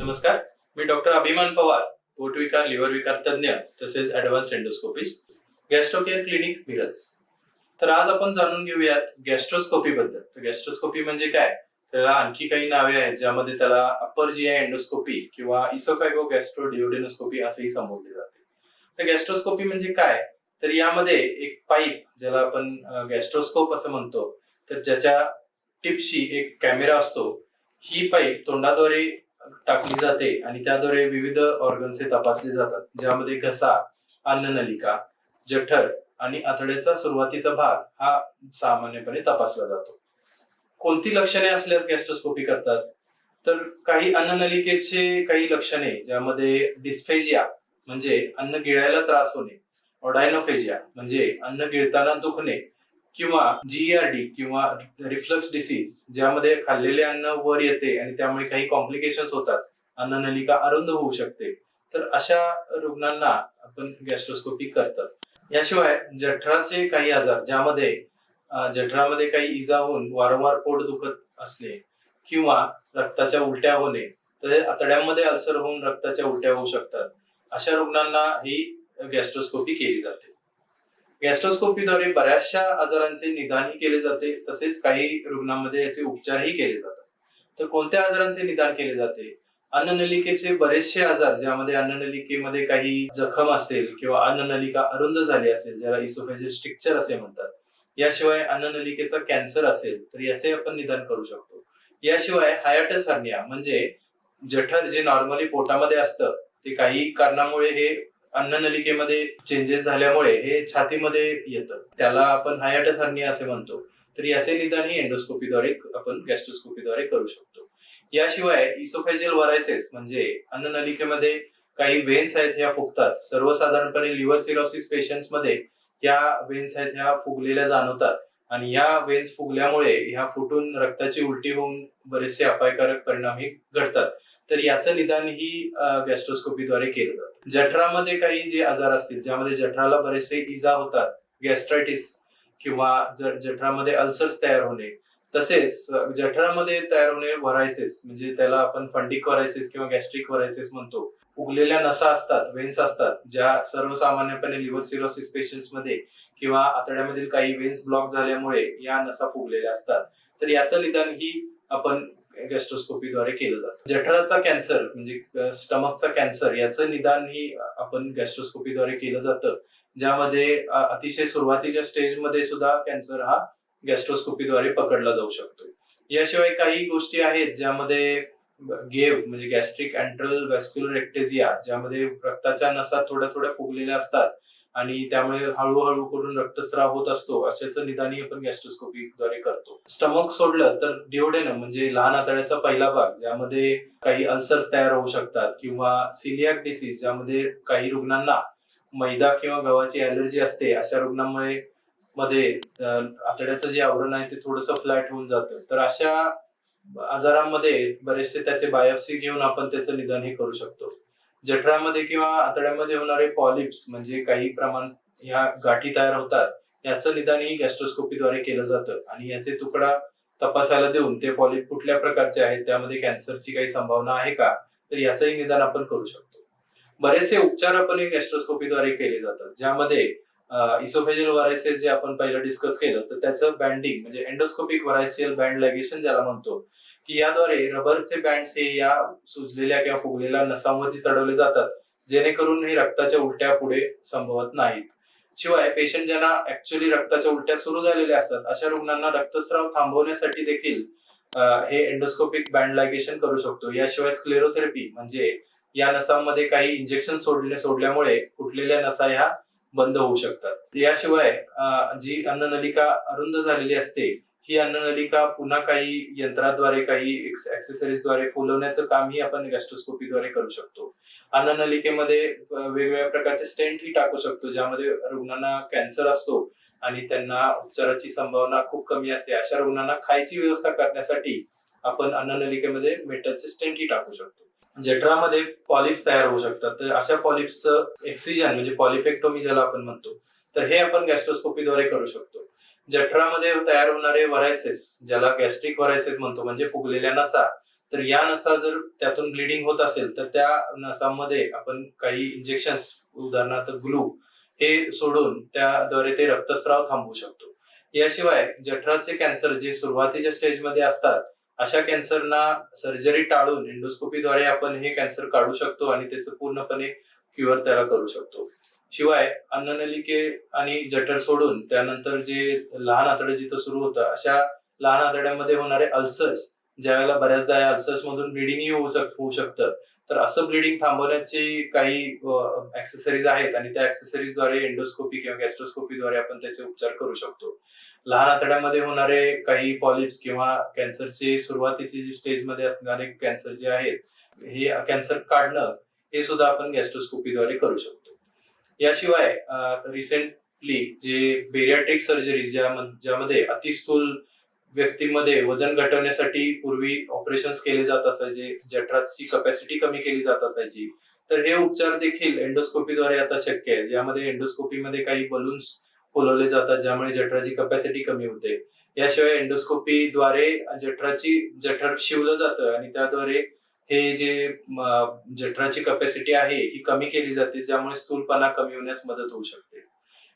नमस्कार, मी डॉक्टर अभिमान पवार, पोटविकार लिव्हर विकार तज्ञ तसेच ऍडव्हान्स्ड एंडोस्कोपिस्ट, गॅस्ट्रोकेअर क्लिनिक मिरज. तर आज आपण जाणून घेऊयात गॅस्ट्रोस्कोपी बद्दल. तर गॅस्ट्रोस्कोपी म्हणजे काय, त्याला आणखी काही नावे आहेत ज्यामध्ये त्याला अप्पर जीआय एंडोस्कोपी किंवा इसोफॅगो गॅस्ट्रो डिओडेनोस्कोपी असेही संबोधले जाते. तर गॅस्ट्रोस्कोपी म्हणजे काय, तर यामध्ये एक पाईप ज्याला आपण गॅस्ट्रोस्कोप असं म्हणतो, तर ज्याच्या टिपशी एक कॅमेरा असतो, ही पाईप तोंडाद्वारे टाकली जाते आणि त्याद्वारे विविध ऑर्गन्स तपासले जातात, ज्यामध्ये घसा, अन्ननलिका, जठर आणि आतड्याचा सुरुवातीचा भाग हा सामान्यपणे तपासला जातो. कोणती लक्षणे असल्यास गॅस्ट्रोस्कोपी करतात, तर काही अन्ननलिकेचे काही लक्षणे ज्यामध्ये डिस्फेजिया म्हणजे अन्न गिळायला त्रास होणे, ऑडायनोफेजिया म्हणजे अन्न गिळताना दुखणे, किंवा जीईआरडी किंवा रिफ्लक्स डिसीज ज्यामध्ये खाल्लेले अन्न वर येते आणि त्यामुळे काही कॉम्प्लिकेशन्स होतात, अन्ननलिका अरुंद होऊ शकते, तर अशा रुग्णांना आपण गॅस्ट्रोस्कोपी करतात. याशिवाय जठराचे काही आजार ज्यामध्ये जठरामध्ये काही इजा होऊन वारंवार पोट दुखत असणे किंवा रक्ताच्या उलट्या होणे, तर आतड्यांमध्ये अल्सर होऊन रक्ताच्या उलट्या होऊ शकतात, अशा रुग्णांना ही गॅस्ट्रोस्कोपी केली जाते. गॅस्ट्रोस्कोपीद्वारे बऱ्याचशा आजारांचे निदानही केले जाते, तसेच काही रुग्णांमध्ये याचे उपचारही केले जातात. तर कोणत्या आजारांचे निदान केले जाते, अन्ननलिकेचे बरेचसे आजार ज्यामध्ये अन्ननलिकेमध्ये काही जखम असेल किंवा अन्ननलिका अरुंद झाली असेल, ज्याला इसोफेजियल स्ट्रिक्चर असे म्हणतात. याशिवाय अन्ननलिकेचा कॅन्सर असेल तर याचे आपण निदान करू शकतो. याशिवाय हायटिस हर्निया म्हणजे जठर जे नॉर्मली पोटामध्ये असतं, ते काही कारणामुळे हे अन्ननलिकेमध्ये चेंजेस झाल्यामुळे हे छातीमध्ये येतं, त्याला आपण हायटिस हर्निया असे म्हणतो. तर याचे निदान ही एंडोस्कोपीद्वारे आपण गॅस्ट्रोस्कोपीद्वारे करू शकतो. याशिवाय इसोफेजियल व्हरायसिस म्हणजे अन्ननलिकेमध्ये काही वेन्स आहेत, ह्या फुगतात. सर्वसाधारणपणे लिव्हर सिरोसिस पेशंट्स मध्ये या वेन्स आहेत ह्या फुगलेल्या जाणवतात आणि या वेन्स फुगल्यामुळे ह्या फुटून रक्ताची उलटी होऊन बरेचसे अपायकारक परिणामही घडतात. तर याचं निदान ही गॅस्ट्रोस्कोपीद्वारे केलं जातं. जठरामध्ये काही जे आजार असतील ज्यामध्ये जठराला बरेचसे इजा होतात, गॅस्ट्रायटिस किंवा जठरामध्ये अल्सर्स तयार होणे, तसेच जठरामध्ये तयार होणे व्हरायसिस म्हणजे त्याला आपण फंडिक व्हरायसिस किंवा गॅस्ट्रिक व्हरायसिस म्हणतो. फुगलेल्या नसा असतात, वेन्स असतात, ज्या सर्वसामान्यपणे लिव्हर सिरोसिस पेशंट्स मध्ये किंवा आतड्यामधील काही वेन्स ब्लॉक झाल्यामुळे या नसा फुगलेल्या असतात. तर याचं निदान ही आपण गॅस्ट्रोस्कोपीद्वारे केलं जातं. जठराचा कॅन्सर म्हणजे स्टमकचा कॅन्सर, याचं निदान ही आपण गॅस्ट्रोस्कोपीद्वारे केलं जातं, ज्यामध्ये अतिशय सुरुवातीच्या स्टेजमध्ये सुद्धा कॅन्सर हा गॅस्ट्रोस्कोपीद्वारे पकडला जाऊ शकतो. याशिवाय काही गोष्टी आहेत ज्यामध्ये गेव म्हणजे गॅस्ट्रिक अँट्रल व्हॅस्क्युलर एक्टेजिया, ज्यामध्ये रक्ताच्या नसा थोड्या थोड्या फुगलेल्या असतात आणि त्यामुळे हळूहळू करून रक्तस्राव होत असतो, अशाचं निदानही आपण गॅस्ट्रोस्कोपीद्वारे करतो. स्टमक सोडलं तर डिओडेनम म्हणजे लहान आतड्याचा पहिला भाग, ज्यामध्ये काही अल्सर्स तयार होऊ शकतात, किंवा सिलियाक डिसीज ज्यामध्ये काही रुग्णांना मैदा किंवा गव्हाची ॲलर्जी असते, अशा रुग्णांमुळे मध्ये आतड्याचं जे आवरण आहे ते थोडंसं फ्लॅट होऊन जातं. तर अशा आजारांमध्ये बरेचसे त्याचे बायोप्सी घेऊन आपण त्याचं निदान हे करू शकतो. जठरामध्ये किंवा आतड्यामध्ये होणारे पॉलिप्स म्हणजे काही प्रमाण ह्या गाठी तयार होतात, याचं निदानही गॅस्ट्रोस्कोपीद्वारे केलं जातं आणि याचे तुकडा तपासायला देऊन ते पॉलिप कुठल्या प्रकारचे आहेत, त्यामध्ये कॅन्सरची काही संभावना आहे का, तर याचंही निदान आपण करू शकतो. बरेचसे उपचार आपण गॅस्ट्रोस्कोपीद्वारे केले जातात, ज्यामध्ये इसोफेजियल व्हरायसिस जे आपण पहिलं डिस्कस केलं, तर त्याचं बँडिंग म्हणजे एंडोस्कोपिक व्हरायसियल बँड लायगेशन ज्याला म्हणतो, की याद्वारे रबरचे बँड्स हे या सुजलेल्या किंवा फुगलेल्या नसांवरती चढवले जातात, जेणेकरून हे रक्ताच्या उलट्या पुढे संभवत नाहीत. शिवाय पेशंट ज्यांना ऍक्च्युअली रक्ताच्या उलट्या सुरू झालेल्या असतात, अशा रुग्णांना रक्तस्राव थांबवण्यासाठी देखील हे एंडोस्कोपिक बँड लायगेशन करू शकतो. याशिवाय स्क्लेरोथेरपी म्हणजे या नसांमध्ये काही इंजेक्शन सोडल्यामुळे फुटलेल्या नसा ह्या बंद होऊ शकतात. याशिवाय जी अन्ननलिका अरुंद झालेली असते, ही अन्ननलिका पुन्हा काही यंत्राद्वारे काही ऍक्सेसरीजद्वारे फुलवण्याचं कामही आपण गॅस्ट्रोस्कोपीद्वारे करू शकतो. अन्ननलिकेमध्ये वेगवेगळ्या प्रकारचे स्टेंट ही टाकू शकतो, ज्यामध्ये रुग्णांना कॅन्सर असतो आणि त्यांना उपचाराची संभावना खूप कमी असते, अशा रुग्णांना खायची व्यवस्था करण्यासाठी आपण अन्ननलिकेमध्ये मेटलचे स्टेंट ही टाकू शकतो. जठरामध्ये पॉलिप्स तयार होऊ शकतात, तर अशा पॉलिप्सचं एक्सिजन म्हणजे पॉलिपेक्टोमी ज्याला आपण म्हणतो, तर हे आपण गॅस्ट्रोस्कोपीद्वारे करू शकतो. जठरामध्ये तयार होणारे व्हरायसिस ज्याला गॅस्ट्रिक व्हरायसिस म्हणतो म्हणजे फुगलेल्या नसा, तर या नसा जर त्यातून ब्लिडिंग होत असेल तर त्या नसांमध्ये आपण काही इंजेक्शन्स, उदाहरणार्थ ग्लू, हे सोडून त्याद्वारे ते रक्तस्राव थांबवू शकतो. याशिवाय जठराचे कॅन्सर जे सुरुवातीच्या स्टेजमध्ये असतात, अशा कॅन्सरना सर्जरी टाळून एंडोस्कोपीद्वारे आपण हे कॅन्सर काढू शकतो आणि त्याचं पूर्णपणे क्युअर त्याला करू शकतो. शिवाय अन्ननलिके आणि जठर सोडून त्यानंतर जे लहान आतडे जिथं सुरू होतं, अशा लहान आतड्यामध्ये होणारे अल्सर्स, ज्यावेळेला बऱ्याचदा या अल्सर्स मधून ब्लिडिंगही होऊ शकतं, तर असं ब्लिडिंग थांबवण्याची काही ऍक्सेसरीज आहेत आणि त्या ऍक्सेसरीजद्वारे एंडोस्कोपी किंवा गॅस्ट्रोस्कोपीद्वारे आपण त्याचे उपचार करू शकतो. लहान आतड्यामध्ये होणारे काही पॉलिप्स किंवा कॅन्सरचे सुरुवातीची जी स्टेजमध्ये असणारे कॅन्सर जे आहेत, हे कॅन्सर काढणं हे सुद्धा आपण गॅस्ट्रोस्कोपीद्वारे करू शकतो. याशिवाय रिसेंटली जे बेरियाट्रिक सर्जरी, ज्यामध्ये अतिस्थूल व्यक्तीमध्ये वजन घटवण्यासाठी पूर्वी ऑपरेशन्स केले जात असायचे, जठराची कपॅसिटी कमी केली जात असायची, तर हे उपचार देखील एंडोस्कोपीद्वारे आता शक्य आहे. यामध्ये एंडोस्कोपीमध्ये काही बलून्स फुलवले जातात, ज्यामुळे जठराची कपॅसिटी कमी होते. याशिवाय एंडोस्कोपीद्वारे जठर शिवलं जातं आणि त्याद्वारे हे जे जठराची कपॅसिटी आहे ही कमी केली जाते, ज्यामुळे स्थूलपणा कमी होण्यास मदत होऊ शकते.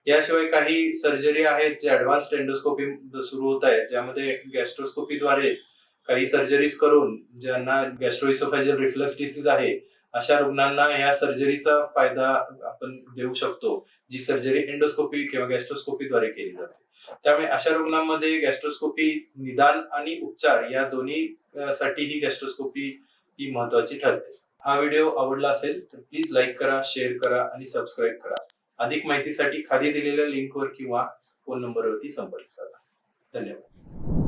याशिवाय काही सर्जरी आहेत जे ऍडव्हान्स्ड एंडोस्कोपी सुरू होत आहेत, ज्यामध्ये गॅस्ट्रोस्कोपीद्वारेच काही सर्जरीज करून ज्यांना गॅस्ट्रोइसोफेजियल रिफ्लक्स डिसीज आहे, अशा रुग्णांना या सर्जरीचा फायदा आपण देऊ शकतो, जी सर्जरी एंडोस्कोपी किंवा गॅस्ट्रोस्कोपीद्वारे केली जाते. त्यामुळे अशा रुग्णांमध्ये गॅस्ट्रोस्कोपी निदान आणि उपचार या दोन्ही साठी ही गॅस्ट्रोस्कोपी ही महत्वाची ठरते. हा व्हिडिओ आवडला असेल तर प्लीज लाईक करा, शेअर करा आणि सबस्क्राईब करा. अधिक माहितीसाठी खाली दिलेल्या लिंकवर किंवा फोन नंबरवरती संपर्क साधा. धन्यवाद.